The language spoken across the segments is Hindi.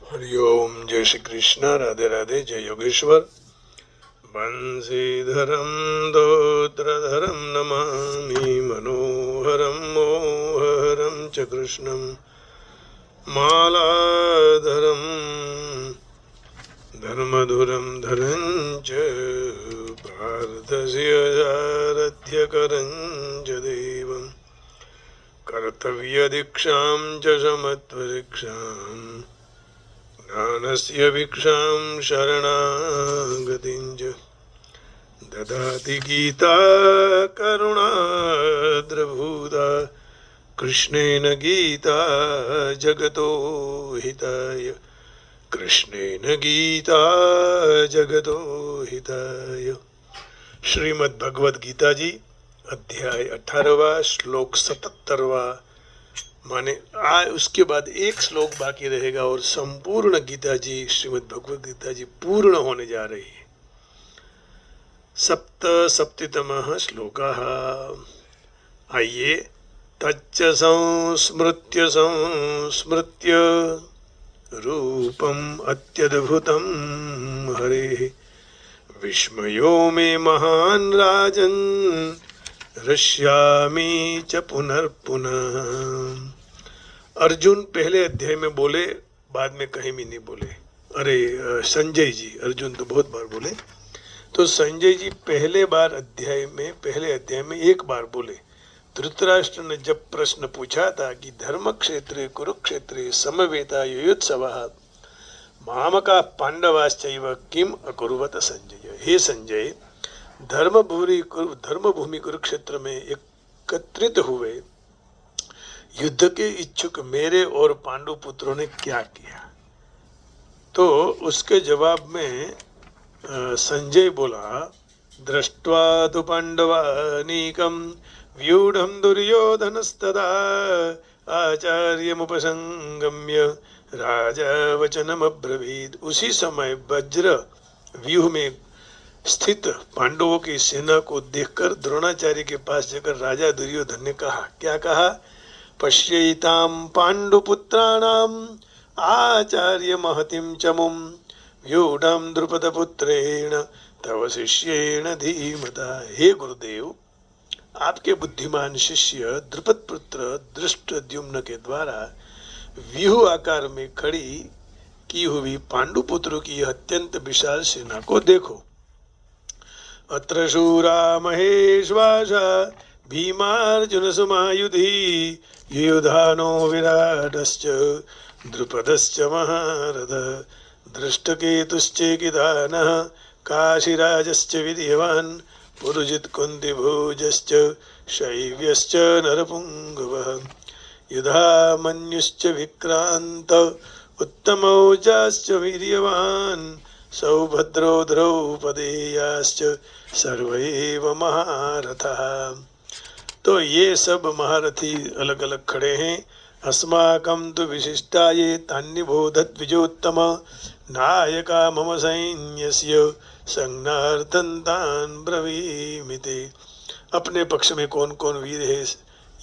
हरिओम। जय श्री कृष्ण। राधे राधे। जय योगेश्वर। बंशीधरम दोत्रधरम नमामि मनोहरम मोहरम च कृष्णं मालाधरम धर्मधुरम धरं च पार्थस्य सारथ्यकरं च देवं कर्तव्यदीक्षां च समत्वदीक्षाम् ज्ञानस्य भिक्षां शरणागतिं च ददाति गीता करुणाद्रभूता कृष्णेन गीता जगतो हिताय कृष्णेन गीता जगतो हिताय। श्रीमद् भगवद गीता जी अध्याय 18वां श्लोक 77वां। माने उसके बाद एक श्लोक बाकी रहेगा और संपूर्ण गीता जी श्रीमद् भगवद गीता जी पूर्ण होने जा रही है। सप्तसप्तितमः श्लोकः। आइए। तच्च संस्मृत्य संस्मृत्य रूपम अत्यद्भुतं हरेः विस्मयो मे महान् राजन् हृष्यामि च पुनर्पुनः। अर्जुन पहले अध्याय में बोले, बाद में कहीं भी नहीं बोले। अरे संजय जी, अर्जुन तो बहुत बार बोले। तो संजय जी पहले अध्याय में एक बार बोले। धृतराष्ट्र ने जब प्रश्न पूछा था कि धर्म क्षेत्रे कुरुक्षेत्रे समवेता युयोत्सवः मामका पांडवाश्चैव किम अकुर्वत संजय। हे संजय, धर्मभूमि कुरुक्षेत्र में एकत्रित हुए युद्ध के इच्छुक मेरे और पांडु पुत्रों ने क्या किया। तो उसके जवाब में संजय बोला, दृष्ट्वा तु पांडवानीकं व्यूढ़ं दुर्योधनस्तदा आचार्यमुपसंगम्य राजा वचनमब्रवीत्। उसी समय वज्र व्यूह में स्थित पांडवों की सेना को देखकर द्रोणाचार्य के पास जाकर राजा दुर्योधन ने कहा, क्या कहा? पश्यैतां पांडुपुत्राणाम आचार्य महतिम चमुम व्यूढ़ं द्रुपदपुत्रेण तव शिष्येण धीमता। हे गुरुदेव, आपके बुद्धिमान शिष्य द्रुपद पुत्र धृष्टद्युम्न के द्वारा व्यूह आकार में खड़ी की हुई पांडु पुत्रों की अत्यंत विशाल सेना को देखो। अत्र शूरा महेश्वासा भीमार्जुन समायुधि युधानो विराटश्च द्रुपदश्च महारथ दृष्टकेतुश्चेकितानः काशीराजश्च विद्यवान् पुरुजित् कुन्तिभोजश्च शैव्यश्च नरपुङ्गवः युधामन्युश्च विक्रान्त उत्तमौजाश्च वीर्यवान् सौभद्रो द्रौपदेयाश्च सर्व एव महारथः। तो ये सब महारथी अलग अलग खड़े हैं। अस्माकं तु विशिष्टाये तान्निबोधत् द्विजोत्तम नायका मम सैन्यस्य संज्ञार्थं तान् ब्रवीमिति। अपने पक्ष में कौन कौन वीर है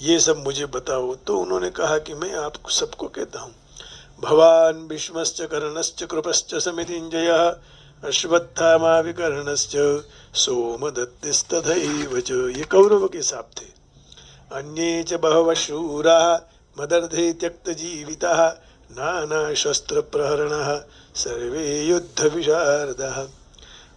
ये सब मुझे बताओ। तो उन्होंने कहा कि मैं आप सबको कहता हूँ, भवान् भीष्मश्च कर्णश्च कृपश्च समितिञ्जयः अश्वत्थामा विकर्णश्च सोमदत्तिस्तथैव च। ये कौरव के साथ थे। अन्ये च बहवः शूराः मदर्थे त्यक्तजीविताः नानाशस्त्रप्रहरणः सर्वे युद्धविशारदाः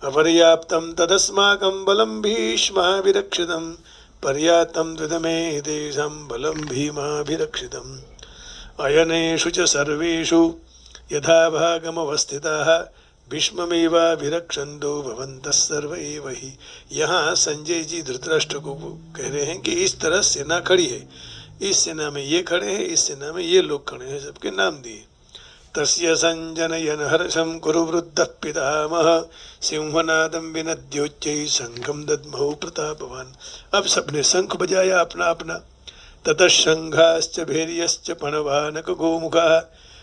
अपर्याप्तं तदस्माकं बलं भीष्माभिरक्षितं पर्याप्तं द्विदमे तेषां बलं भीमाभिरक्षितम् अयनेषु च सर्वेषु यथा भागमवस्थिताः भीष्ममेवाभिरक्षन्तु भवन्तः सर्व एव हि। यहाँ संजय जी धृतराष्ट्र को कह रहे हैं कि इस तरह सेना खड़ी है, इस सेना में ये खड़े हैं, इस सेना में ये लोग खड़े हैं, सबके नाम दिए। तस्य संजनयन हर्षं कुरु वृद्धः पितामह सिंहनादं विनद्योच्चैः शंखं दद्मौ प्रतापवान्। अब सबने शंख बजाया अपना अपना। ततः शंघाश्च भैर्यश्च पणवानक गोमुखाः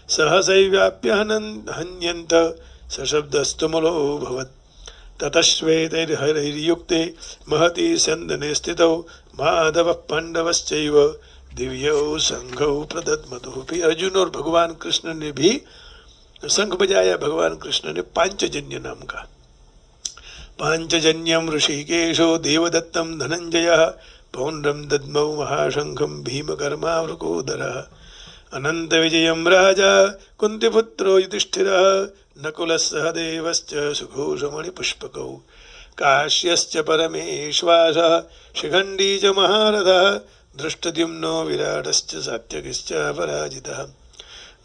सहसैव्याप्य हन्यन्त सशब्दस्तुमुलो भवत्। ततः श्वेतैर्हरैर्युक्ते महती स्यन्दने स्थितौ माधवः दिव्यौ संघौ प्रदत्मतु। फिर अर्जुन और भगवान कृष्ण ने भी शंख बजाया भगवान कृष्ण ने पांचजन्य नाम का। पांचजन्यम ऋषिकेशो देवदत्तम धनंजय पौंड्रम दद्मौ महाशंखम भीमकर्मा वृकोदरः अनंत विजयम राजा कुंतीपुत्रो युधिष्ठिरः नकुलः सहदेवश्च सुघोषमणिपुष्पकौ काश्यश्च परमेश्वासः शिखण्डी च महारथः दृष्टद्युम्नो विराटश्च सात्यकिश्च पराजितः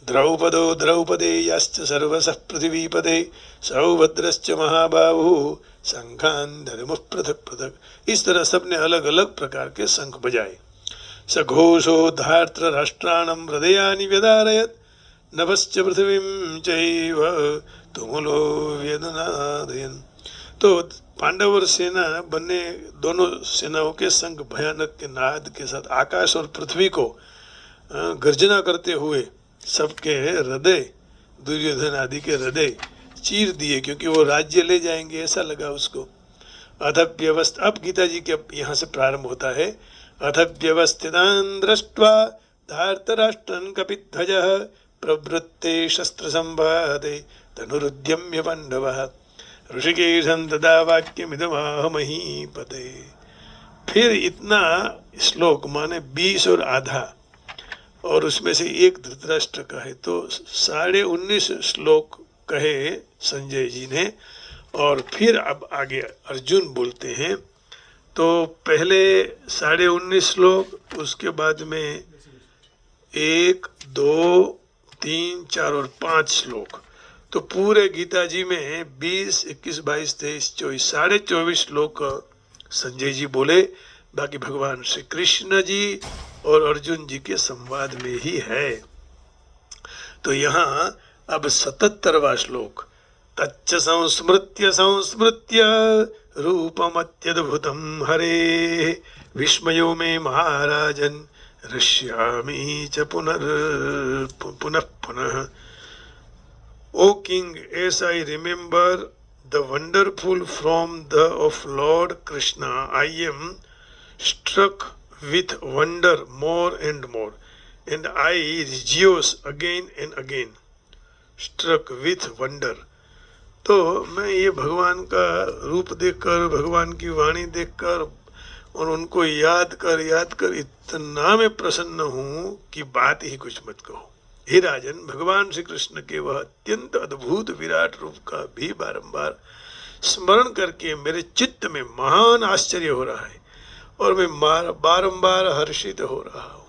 द्रौपदो द्रौपदेयाश्च सर्वसः पृथिवीपते सौभद्रश्च महाबाहुः शंखान् ददमुः पृथक् पृथक्। इस तरह सबने अलग अलग प्रकार के शंख बजाए। सघोषो धार्तराष्ट्राणं हृदयानि व्यदारयत् नभश्च पृथिवीं चैव तुमुलो व्यदनादयन्। तो पांडव और सेना बने दोनों सेनाओं के संग भयानक के नाद के साथ आकाश और पृथ्वी को गर्जना करते हुए सबके हृदय, दुर्योधन आदि के हृदय चीर दिए, क्योंकि वो राज्य ले जाएंगे ऐसा लगा उसको। अथ व्यवस्था, अब गीता जी के यहाँ से प्रारंभ होता है। अथ व्यवस्थितान् दृष्ट्वा धार्तराष्ट्रन् कपिध्वजः प्रवृत्ते शस्त्र संवादे तनुरुद्यम्य पांडवः ऋषिकेशं तदा वाक्यमिदमाह महीपते। फिर इतना श्लोक माने 20 और आधा, और उसमें से एक धृतराष्ट्र का है, तो 19.5 श्लोक कहे संजय जी ने। और फिर अब आगे अर्जुन बोलते हैं। तो पहले 19.5 श्लोक, उसके बाद में 1, 2, 3, 4 और 5 श्लोक। तो पूरे गीता जी में 20, 21, 22, 23, 24, 24.5 श्लोक संजय जी बोले। बाकी भगवान श्री कृष्ण जी और अर्जुन जी के संवाद में ही है। तो यहाँ अब 77वां श्लोक। तच्च संस्मृत्य संस्मृत्य रूपमत्यद्भुतं हरे विस्मयो मे महाराजन् हृष्यामि च पुनः पुनः। O King, as I remember the wonderful form of Lord Krishna, I am struck with wonder more and more, and I rejoice again and again. Struck with wonder. तो मैं ये भगवान का रूप देखकर, भगवान की वाणी देखकर और उनको याद कर इतना मैं प्रसन्न हूँ कि बात ही कुछ मत कहो। हे राजन, भगवान श्री कृष्ण के वह अत्यंत अद्भुत विराट रूप का भी बारंबार स्मरण करके मेरे चित्त में महान आश्चर्य हो रहा है और मैं बारंबार हर्षित हो रहा हूँ।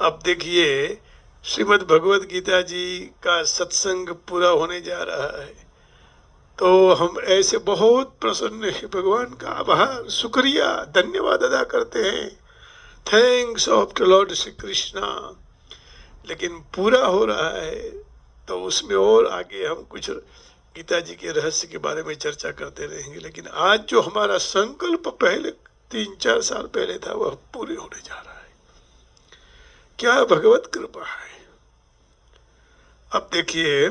अब देखिए, श्रीमद् भगवद गीता जी का सत्संग पूरा होने जा रहा है, तो हम ऐसे बहुत प्रसन्न है, भगवान का आभार, शुक्रिया, धन्यवाद अदा करते हैं। Thanks of the Lord Shri Krishna. लेकिन पूरा हो रहा है तो उसमें और आगे हम कुछ गीता जी के रहस्य के बारे में चर्चा करते रहेंगे। लेकिन आज जो हमारा संकल्प पहले 3-4 साल पहले था वह पूरे होने जा रहा है। क्या भगवत कृपा है। अब देखिए,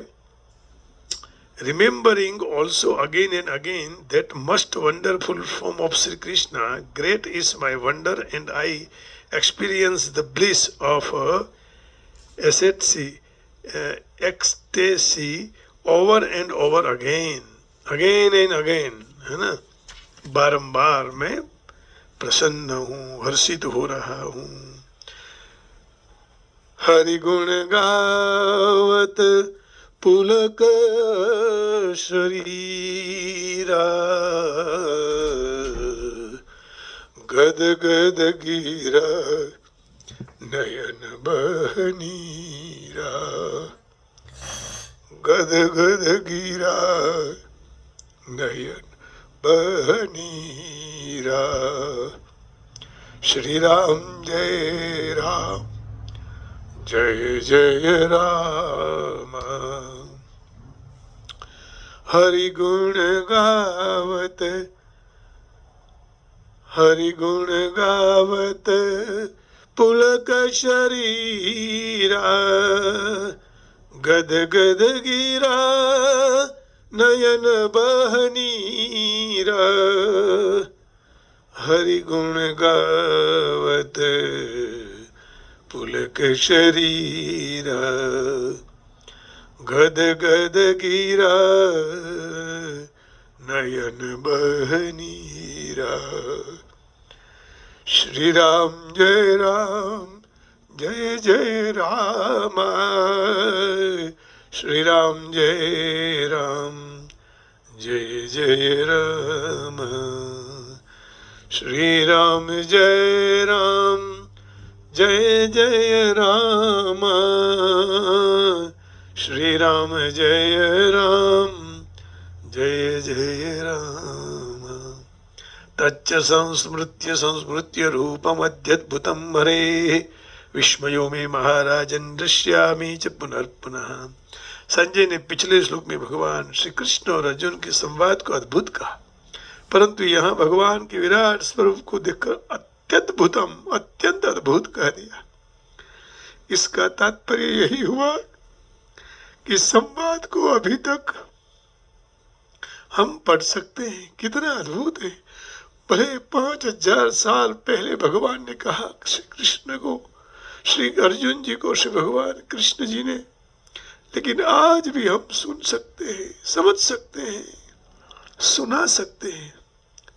remembering also again and again that most wonderful form of Sri Krishna, great is my wonder and I experience the bliss of ecstasy over and over again and again, है ना। बारंबार मैं प्रसन्न हूँ, हर्षित हो रहा हूँ। हरि गुण गावत पुलक शरीरा गद गद गिरा नयन बहनीरा गद गद गिरा नयन बहनीरा। श्री राम जय राम जय जय राम। हरि गुण गावत पुलक शरीरा गद गद गिरा नयन बहनीरा। हरि गुण गावत पुलक शरीरा गद गद गिरा नयन बहनीरा। श्री राम जय जय राम, श्री राम जय जय राम, श्री राम जय जय राम, श्री राम जय जय राम। तच्च संस्मृत्य रूपमद्यद्भुतं हरेः, विस्मयो में महाराजन दृश्यामि च पुनर्पुनः। संजय ने पिछले श्लोक में भगवान श्री कृष्ण और अर्जुन के संवाद को अद्भुत कहा, परंतु यहाँ भगवान के विराट स्वरूप को देखकर अत्यंत अद्भुत कह दिया। इसका तात्पर्य यही हुआ कि संवाद को अभी तक हम पढ़ सकते हैं। कितना अद्भुत है। भले 5000 साल पहले भगवान ने कहा श्री कृष्ण को, श्री अर्जुन जी को श्री भगवान कृष्ण जी ने, लेकिन आज भी हम सुन सकते हैं, समझ सकते हैं, सुना सकते हैं,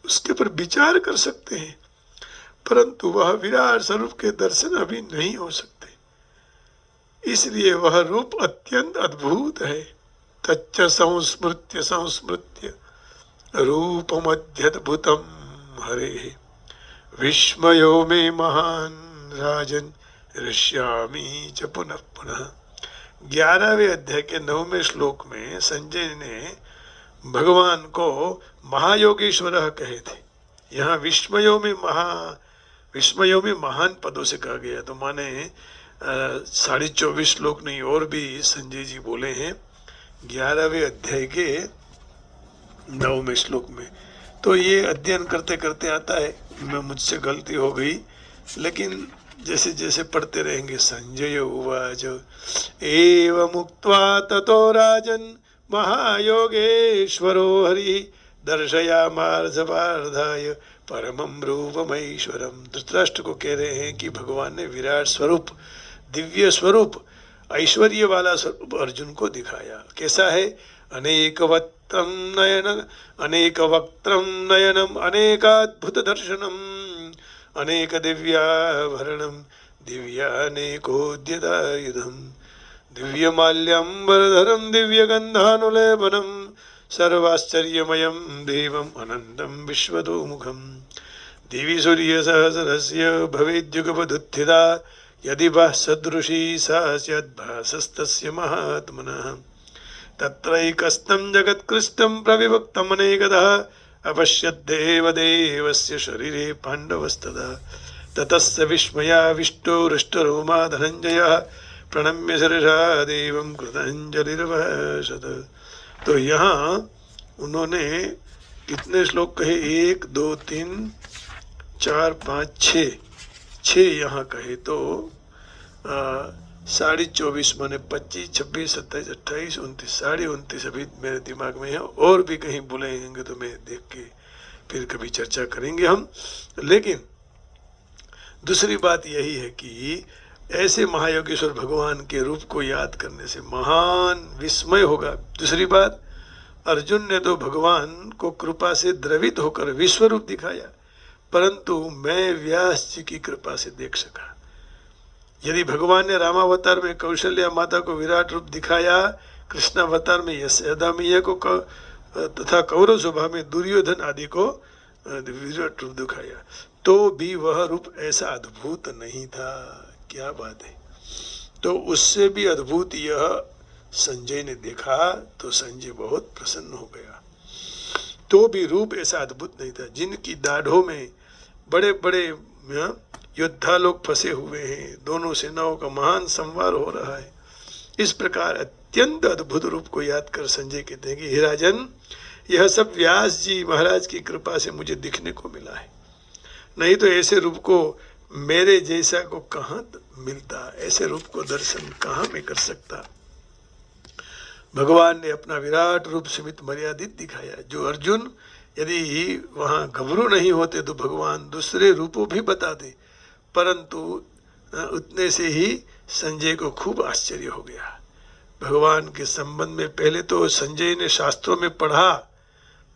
उसके पर विचार कर सकते हैं, परंतु वह विराट स्वरूप के दर्शन अभी नहीं हो सकते। इसलिए वह रूप अत्यंत अद्भुत है। तच्च संस्मृत्य रूपमद्यद्भुतं हरेः, विस्मयो मे महान राजन ऋष्यामि च पुनः पुनः। 11वें अध्याय के 9वें श्लोक में संजय ने भगवान को महायोगेश्वर कहे थे। यहाँ विस्मयों में महान पदों से कहा गया, तो माने 24.5 श्लोक नहीं और भी संजय जी बोले हैं 11वें अध्याय के 9वें श्लोक में। तो ये अध्ययन करते करते आता है, मैं मुझसे गलती हो गई, लेकिन जैसे जैसे पढ़ते रहेंगे। संजय उवाच एवं मुक्त्वा ततो राजन महायोगेश्वरो हरि दर्शयामास पार्थाय परमं रूपमैश्वरम। धृतराष्ट्र को कह रहे हैं कि भगवान ने विराट स्वरूप, दिव्य स्वरूप, ऐश्वर्य वाला स्वरूप अर्जुन को दिखाया। कैसा है? अनेक वक्त्रम नयनम अनेकाद्भुत दर्शनम अनेक दिव्याभरणम दिव्यानेकोद्यतायुधम दिव्यमाल्यंबरधरम दिव्यगंधानुलेपनम सर्वाश्चर्यमयं देवम् अनंतं विश्वतोमुखम्। दिवि सूर्यसहस्रस्य भवेद्युगपदुत्थिता यदि वा सदृशी सा स्याद्भासस्तस्य महात्मनः। तत्रैकस्तं जगत्कृष्टं प्रविभक्तम् अनेकधा अपश्यद्देवदेवस्य शरीरे पाण्डवस्तदा। ततस्य विस्मयाविष्टो हृष्टरोमा धनञ्जयः प्रणम्य शिरसा देवं कृताञ्जलिरभाषत। तो यहाँ उन्होंने कितने श्लोक कहे? 1 2 3 4 5 6 यहाँ कहे, तो 24.5 माने 25 26 27 28 29 29.5 अभी मेरे दिमाग में है, और भी कहीं बोलेंगे तो मैं देख के फिर कभी चर्चा करेंगे हम। लेकिन दूसरी बात यही है कि ऐसे महायोगेश्वर भगवान के रूप को याद करने से महान विस्मय होगा। दूसरी बात, अर्जुन ने तो भगवान को कृपा से द्रवित होकर विश्व रूप दिखाया, परंतु मैं व्यास जी की कृपा से देख सका। यदि भगवान ने रामावतार में कौशल्या माता को विराट रूप दिखाया, कृष्णावतार में यशोदा मैया को तथा कौरव सभा में दुर्योधन आदि को विराट रूप दिखाया, तो भी वह रूप ऐसा अद्भुत नहीं था। क्या बात है। तो उससे भी अद्भुत यह संजय ने देखा, तो संजय बहुत प्रसन्न हो गया। तो भी रूप ऐसा अद्भुत नहीं था। जिनकी दाढ़ों में बड़े बड़े योद्धा लोग फंसे हुए हैं, दोनों सेनाओं का महान संवार हो रहा है। इस प्रकार अत्यंत अद्भुत रूप को याद कर संजय कहते हैं कि हे राजन, यह सब व्यास जी महाराज की कृपा से मुझे दिखने को मिला है, नहीं तो ऐसे रूप को मेरे जैसा को कहाँ मिलता, ऐसे रूप को दर्शन कहाँ में कर सकता। भगवान ने अपना विराट रूप सीमित मर्यादित दिखाया। जो अर्जुन यदि वहाँ घबरू नहीं होते तो भगवान दूसरे रूपों भी बताते, परंतु उतने से ही संजय को खूब आश्चर्य हो गया। भगवान के संबंध में पहले तो संजय ने शास्त्रों में पढ़ा,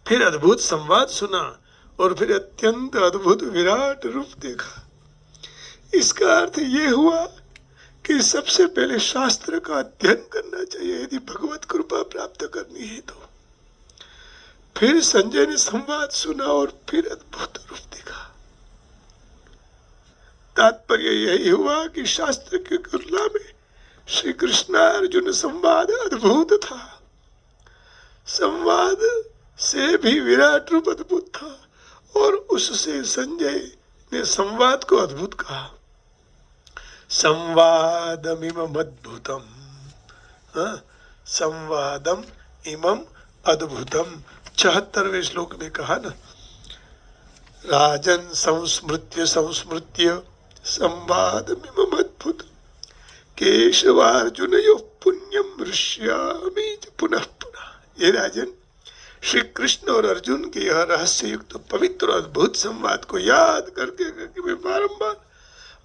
फिर अद्भुत संवाद सुना और फिर अत्यंत अद्भुत विराट रूप देखा। इसका अर्थ ये हुआ कि सबसे पहले शास्त्र का अध्ययन करना चाहिए यदि भगवत कृपा प्राप्त करनी है तो। फिर संजय ने संवाद सुना और फिर अद्भुत रूप देखा। तात्पर्य यही हुआ कि शास्त्र की तुलना में श्री कृष्ण अर्जुन संवाद अद्भुत था। संवाद से भी विराट रूप अद्भुत था और उससे संजय ने संवाद को अद्भुत कहा। संवादम इमम अद्भुतम, संवादम इमम अद्भुतम 74वें श्लोक में कहा ना, राजन संस्मृत्य संस्मृत्य संवादमिमम अद्भुतम केशवार्जुनयोः पुण्यम ऋष्यामि पुनः पुनः। ये राजन, श्री कृष्ण और अर्जुन के यह रहस्य युक्त पवित्र और अद्भुत संवाद को याद करके मैं बारंबार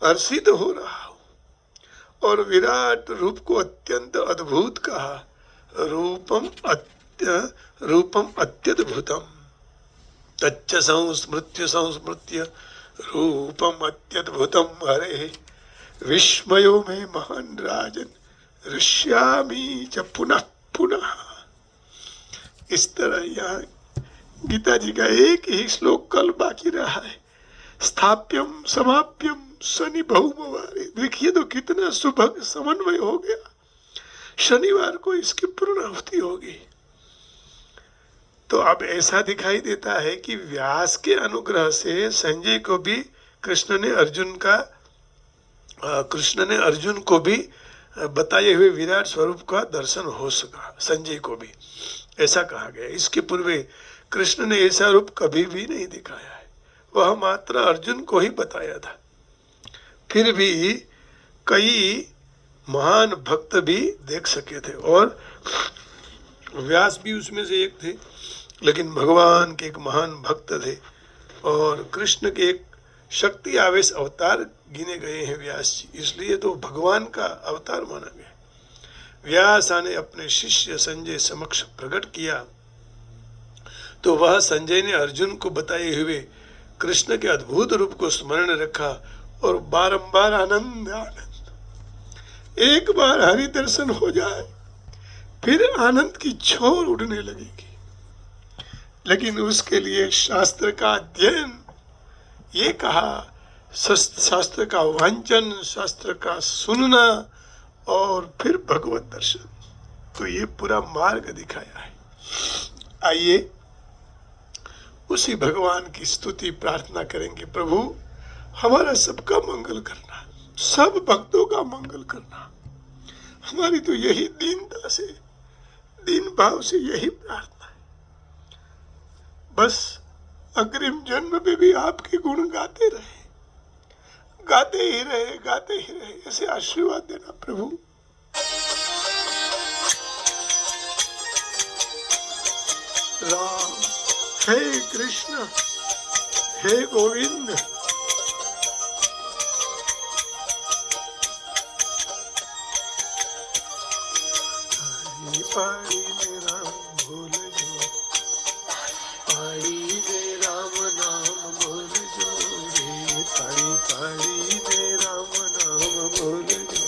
हर्षित हो रहा हूँ और विराट रूप को अत्यंत अद्भुत कहा। रूपम अत्यद्भुतम तच्च संस्मृत्य संस्मृत्य रूपम अत्यद्भुतम हरे विस्मयो में महान राजन ऋष्यामि च पुनः पुनः। इस तरह यहाँ गीता जी का एक ही श्लोक कल बाकी रहा है, स्थाप्यम समाप्यम शनि बहुमवारे। देखिए तो कितना सुभग समन्वय हो गया। शनिवार को इसकी पूर्णाहुति होगी। तो अब ऐसा दिखाई देता है कि व्यास के अनुग्रह से संजय को भी कृष्ण ने अर्जुन को भी बताए हुए विराट स्वरूप का दर्शन हो सका। संजय को भी ऐसा कहा गया। इसके पूर्व कृष्ण ने ऐसा रूप कभी भी नहीं दिखाया है, वह मात्र अर्जुन को ही बताया था। फिर भी कई महान भक्त भी देख सके थे और व्यास भी उसमें से एक थे, लेकिन भगवान के एक महान भक्त थे और कृष्ण के एक शक्ति आवेश अवतार गिने गए हैं व्यास जी, इसलिए तो भगवान का अवतार माना गया। व्यास ने अपने शिष्य संजय समक्ष प्रकट किया तो वह संजय ने अर्जुन को बताए हुए कृष्ण के अद्भुत रूप को स्मरण रखा और बारंबार आनंद आनंद। एक बार हरि दर्शन हो जाए फिर आनंद की छोर उड़ने लगेगी, लेकिन उसके लिए शास्त्र का अध्ययन, ये कहा शास्त्र का वांचन, शास्त्र का सुनना और फिर भगवत दर्शन, तो ये पूरा मार्ग दिखाया है। आइए उसी भगवान की स्तुति प्रार्थना करेंगे। प्रभु हमारा सबका मंगल करना, सब भक्तों का मंगल करना। हमारी तो यही दीनता से, दीन भाव से यही प्रार्थना है। बस अग्रिम जन्म में भी आपके गुण गाते रहे, गाते ही रहे, गाते ही रहे, ऐसे आशीर्वाद देना प्रभु। राम हे कृष्ण हे गोविंद, पाड़ी में राम भूल जो, पाड़ी में राम नाम भूल जो रे, पाड़ी पाड़ी में राम नाम भूल जो,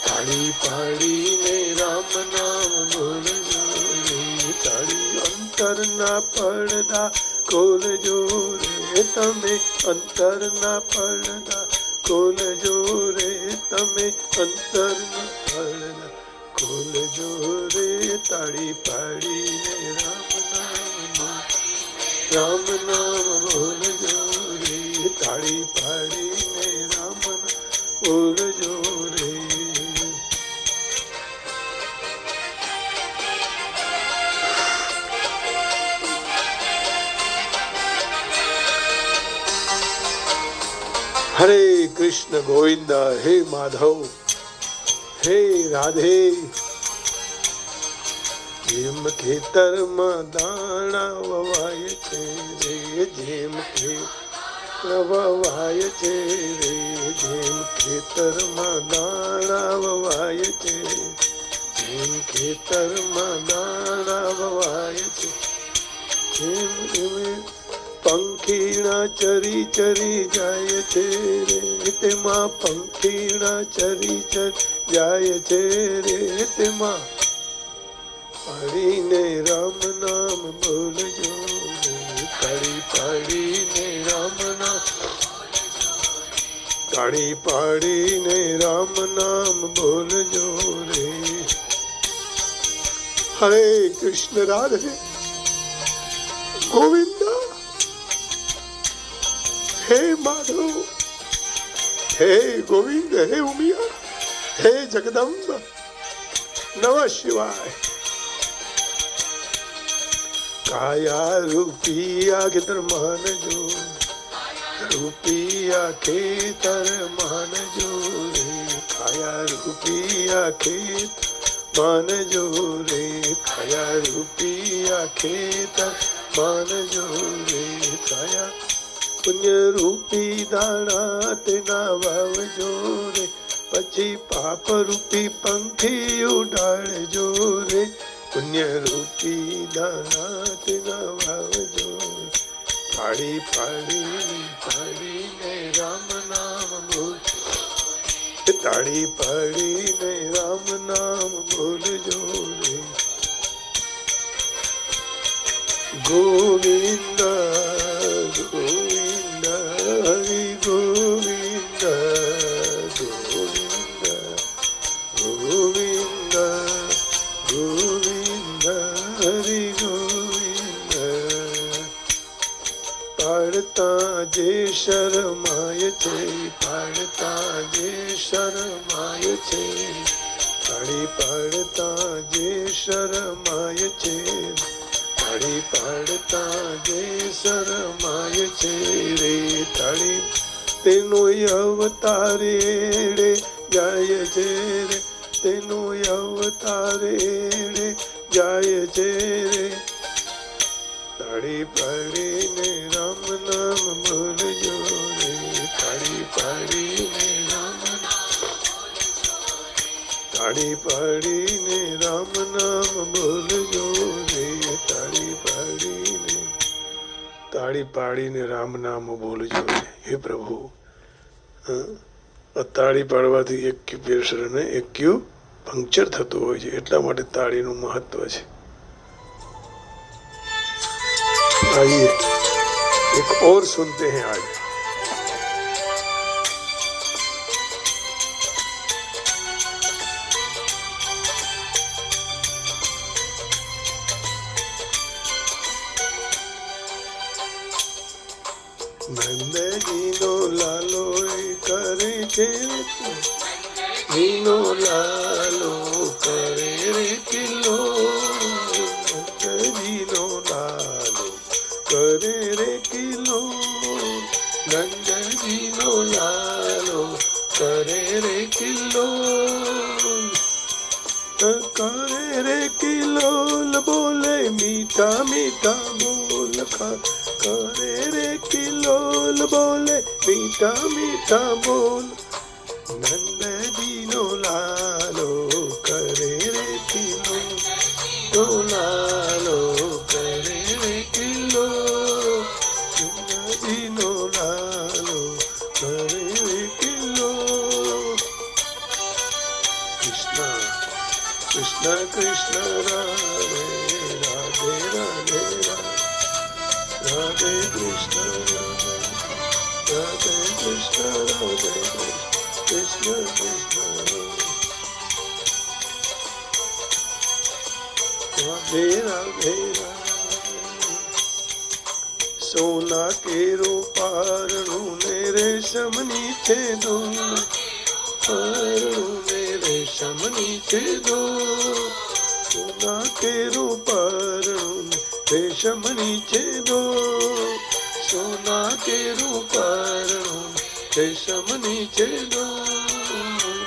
पाड़ी पाड़ी में राम नाम भूल जो रे, ताड़ी अंतर ना पड़दा खोल जो रे, तमे अंतर ना पड़दा खोल जो रे, तमे अंतर ना पड़दा खोल जो रे, ताड़ी पाड़ी ने राम नाम बोल जो रे, ताड़ी पाड़ी ने राम नाम बोल जो रे। हरे कृष्ण गोविंदा, हे माधव, हे राधे। जेम खेतर में दाणा ववाय छे रे, जेम खेतर ववाय छे रे, जेम खेतर में दाणा ववाय छे, ખેતરમાં દાણા વવાય છે, પંખીણા ચરી ચરી જાય છે રે, તેમાં પંખીણા ચરી ચરી જાય છે રે, તેમાં પાડીને રામ નામ બોલજો રે, તાળી પાડીને રામ નામ, તાળી પાડીને રામ નામ બોલજો રે. હરે કૃષ્ણ રાધે ગોવિંદ, હે માધવ, હે ગોવિંદ, હે ઉમિયા, હે જગદંબ, નમઃ શિવાય. કાયા રૂપિયા ખેતર માનજો, રૂપિયા ખેતર માનજો રે, કાયા રૂપિયા ખેત માનજો રે, કાયા રૂપિયા ખેતર માનજો રે, કાયા પુણ્ય રૂપી દાણા તેના વાવજો રે, પછી પાપ રૂપી પંખી ઉડાડજો રે, પુણ્ય રૂપી દાણા તેના વાવજો, પાડી પાડી પાડીને રામ નામ બોલ, તાળી પાડીને રામ નામ બોલજો રે. ગોવિંદ ગોવિંદ હરિ ગોવિંદ ગોવિંદ ગોવિંદ ગોવિંદ હરિ ગોવિંદ. પાડતા જે શરમાય છે, પાડતા જે શરમાય છે, તાળી પાડતા જે શરમાય છે, તાળી પાડતા જે શરમાય છે રે, તાળી તેનો અવતારે રે જાય છે રે, તેનો અવતારે રે જાય છે રે, તાળી પાડીને રામ નામ બોલજો રે, તાળી પાડીને રામ, તાળી પાડીને રામ નામ બોલજો રે, તાળી પાડીને રામ નામ બોલજો રે. હે પ્રભુ, તાળી પાડવાથી એક પેશર અને એક ક્યુ પંક્ચર થતું હોય છે, એટલા માટે તાળીનું મહત્વ છે. आइए एक और सुनते हैं आज. નંદજીનો લાલો કરે છે, જીનો લાલો કરે રે કિલ્લો, નંદજીનો લાલો કરે રે કિલ્લો, નંદજીનો લાલો કરે રે કિલ્લો, કરે રે કિલ્લો બોલે મીઠા મીઠા બોલ, કરે રે કિલ્લો બોલે મીઠા મીઠા બોલ, નંદજીનો લાલો કરે રે કિલ્લો, લાલો કરે રે કિલ્લો, નંદજીનો લાલો કરે રે કિલ્લો. કૃષ્ણ કૃષ્ણ કૃષ્ણ રાધે રાધે રાધે રાધે કૃષ્ણ રાધે કૃષ્ણ રાધે કૃષ્ણ કૃષ્ણ રાધે રાધે. સોના કેરો પારણું ને રેશમની છે દોલ, પારણું ને રેશમની છે દોલ, સોના કેરો પારણું ને રેશમની છે દોલ, સોના કેરો પારણું રેશમની છે દોલ,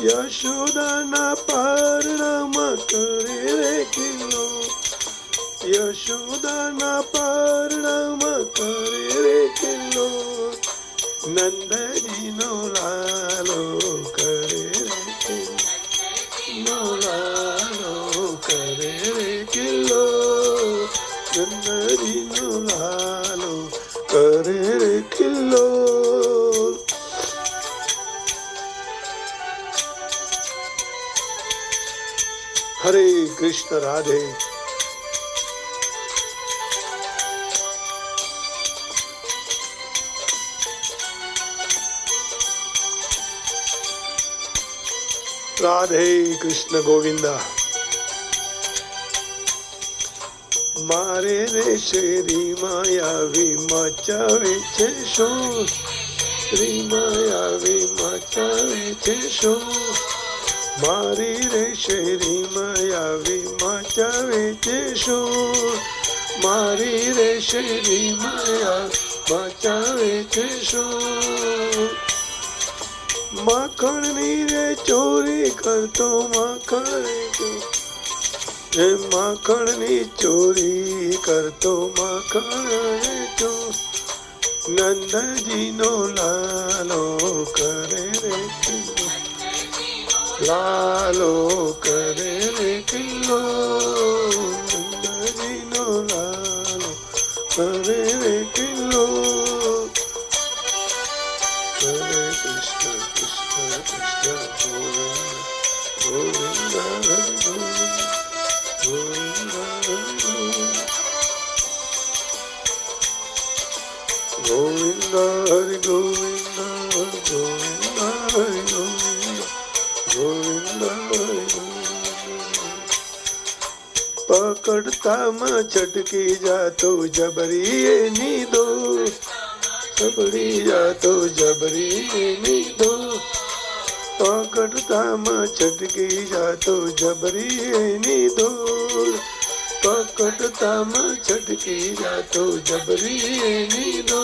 યશોદાના પારણામાં કરે રે કિલ્લો, યશોદાના પારણામાં કરે રે કિલ્લો, નંદજીનો લાલો કરે રે કિલ્લો, हरे कृष्ण राधे। राधे कृष्ण गोविंदा। मारे रे श्री मायावी मचावे छे शोर, श्री मायावी मचावे छे शोर। मारी रे श्री मायावी मचावे छे शोर, मारी रे श्री माया मचावे छे शोर। माखणनी रे चोरी करतो माखण रे, माखणनी चोरी करतो माखण रे चोर। नंदजी नो लालो करे रे किल्लो, लालो करे रे किल्लो। नंदजी नो लालो करे रे किल्लो। हरे कृष्ण कृष्ण कृष्ण गोविंद गोविंद हरि गोविंद, गोविंद हरि गोविंद, गोविंद हरि गोविंद। पकड़ता में छटकी जातो जबरी एनी दो, जबरी जातो जबरी एनी दो। पकड़ता में छटकी जातो जबरी एनी दो, पकड़ता में छटकी जातो जबरी एनी दो।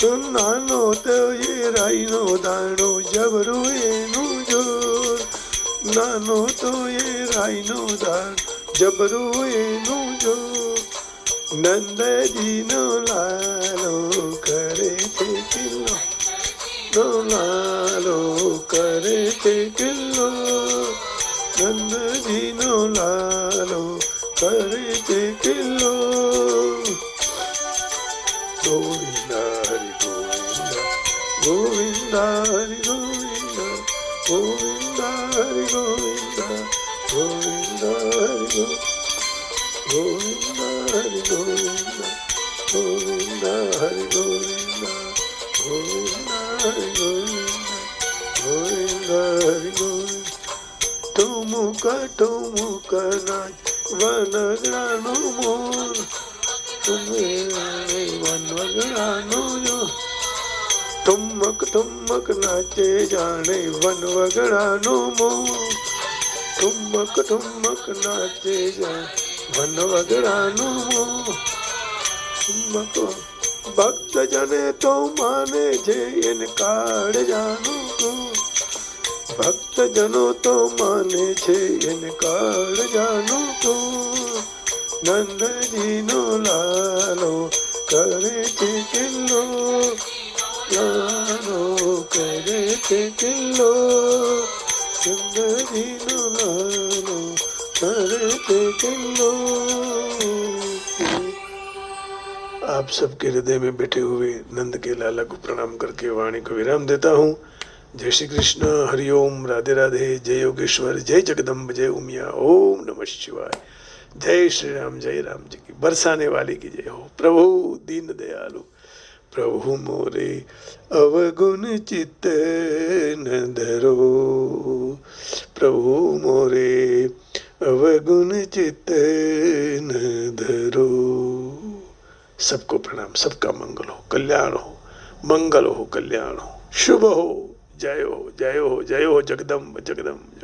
तो नानो तो ये राई नो दाणो जबरू एनु जोर, नानो तो ये राई नो दाण जबरू एनु जोर। नंदजी नो लालो करे छे किल्लो, नो लालो करे छे किल्लो। नंदजी नो लालो करे छे किल्लो। गोविंदा हरि गोविंदा, गोविंदा हरि गोविंदा, गोविंदा हरि गोविंदा, गोविंदा हरि गोविंदा, गोविंदा हरि गोविंदा, गोविंदा हरि गोविंदा, गोविंदा हरि गोविंदा, गोविंदा हरि गोविंदा। ठुमुक नाच वनगड़ानो मोर, वनवगड़ानो जो। ठुमक नाचे जाने वनवगड़ानो मोर, ठुमक नाचे जाने वनवगड़ानो मोर। ठुमक भक्त जने तो माने छे एने काळजानो गोर, भक्त जनो तो माने छे एने काळजानो गोर। नंदजी नो लालो करे छे किल्लो, लालो करे छे किल्लो। नंदजी नो लालो करे छे किल्लो। आप सबके हृदय में बैठे हुए नंद के लाला को प्रणाम करके वाणी को विराम देता हूँ। जय श्री कृष्ण, हरिओम, राधे राधे, जय योगेश्वर, जय जगदम्ब, जय उमिया, ओम नमः शिवाय। जय श्री राम, जय राम जी की बरसाने वाली की जय हो। प्रभु दीन दयालु, प्रभु मोरे अवगुण चित्त न धरो, प्रभु मोरे अवगुण चित्त न धरो। सबको प्रणाम, सबका मंगल हो, कल्याण हो, मंगल हो, कल्याण हो, शुभ हो, जय हो, जय हो, जय हो जगदम्ब जगदम्ब।